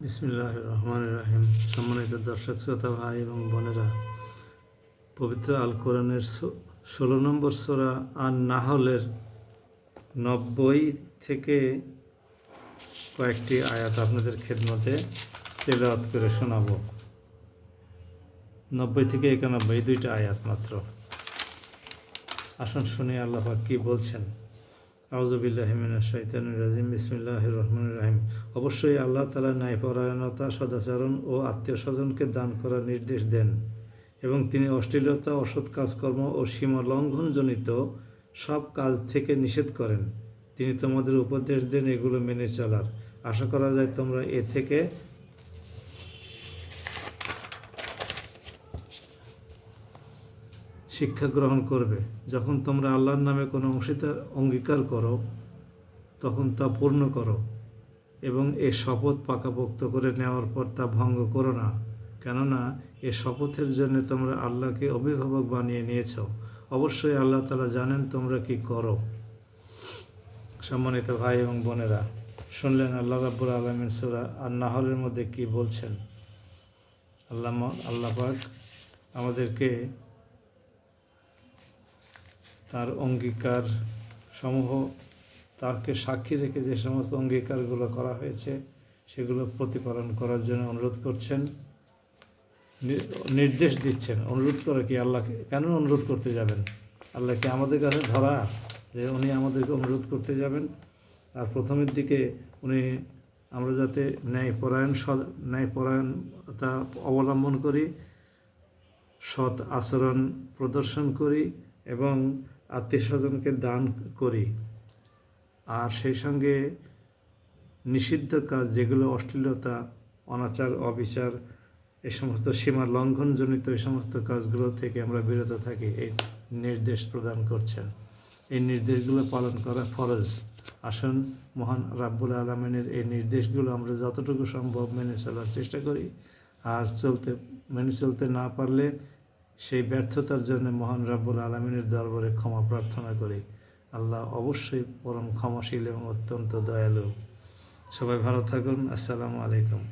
বিসমিল্লাহির রহমানির রহিম। সম্মানিত দর্শক শ্রোতা ভাই এবং বোনেরা, পবিত্র আল কোরআনের 16 নম্বর সূরা আন-নাহলের 90 থেকে কয়েকটি আয়াত আপনাদের খেদমতে তেলাওয়াত করে শোনাবো। 90 থেকে 91 দুইটা আয়াত মাত্র। আসুন শুনি আল্লাহ পাক কি বলছেন। আউযু বিল্লাহি মিনাশ শাইতানির রাজিম। বিসমিল্লাহির রহমানির রহিম। অবশ্যই আল্লাহ তাআলা ন্যায়পরায়ণতা, সদাচরণ ও আত্মীয়স্বজনকে দান করার নির্দেশ দেন এবং তিনি অশ্লীলতা, অসৎ কাজকর্ম ও সীমা লঙ্ঘনজনিত সব কাজ থেকে নিষেধ করেন। তিনি তোমাদের উপদেশ দেন এগুলো মেনে চলার। আশা করা যায় তোমরা এ থেকে শিক্ষা গ্রহণ করবে। যখন তোমরা আল্লাহর নামে কোনো অঙ্গীকার করো তখন তা পূর্ণ করো এবং এ শপথ পাকাপোক্ত করে নেওয়ার পর তা ভঙ্গ করো না, কেননা এ শপথের জন্য তোমরা আল্লাহকে অভিভাবক বানিয়ে নিয়েছ। অবশ্যই আল্লাহ তাআলা জানেন তোমরা কি করো। সম্মানিত ভাই এবং বোনেরা, শুনলেন আল্লাহ রাব্বুল আলামিন সূরা আন-নাহলের মধ্যে কি বলছেন। আল্লাহ পাক আমাদেরকে তার অঙ্গীকার সমূহ, তারকে সাক্ষী রেখে যে সমস্ত অঙ্গীকারগুলো করা হয়েছে সেগুলো প্রতিপালন করার জন্য অনুরোধ করছেন, নির্দেশ দিচ্ছেন। অনুরোধ করে কি আল্লাহকে কেন অনুরোধ করতে যাবেন? আল্লাহকে আমাদের কাছে ধরা যে উনি আমাদেরকে অনুরোধ করতে যাবেন? আর প্রথমের দিকে উনি আমরা যাতে ন্যায়পরায়ণতা অবলম্বন করি, সৎ আচরণ প্রদর্শন করি এবং আত্মীয়স্বজনকে দান করি, আর সেই সঙ্গে নিষিদ্ধ কাজ যেগুলো অশ্লীলতা, অনাচার, অবিচার, এই সমস্ত সীমা লঙ্ঘনজনিত এই সমস্ত কাজগুলো থেকে আমরা বিরত থাকি, এই নির্দেশ প্রদান করছেন। এই নির্দেশগুলো পালন করা ফরজ। আসুন মহান রাব্বুল আলামিনের এই নির্দেশগুলো আমরা যতটুকু সম্ভব মেনে চলার চেষ্টা করি, আর মেনে চলতে না পারলে সেই ব্যর্থতার জন্য মহান রাব্বুল আলামিনের দরবারে ক্ষমা প্রার্থনা করি। আল্লাহ অবশ্যই পরম ক্ষমাশীল এবং অত্যন্ত দয়ালু। সবাই ভালো থাকুন। আসসালামু আলাইকুম।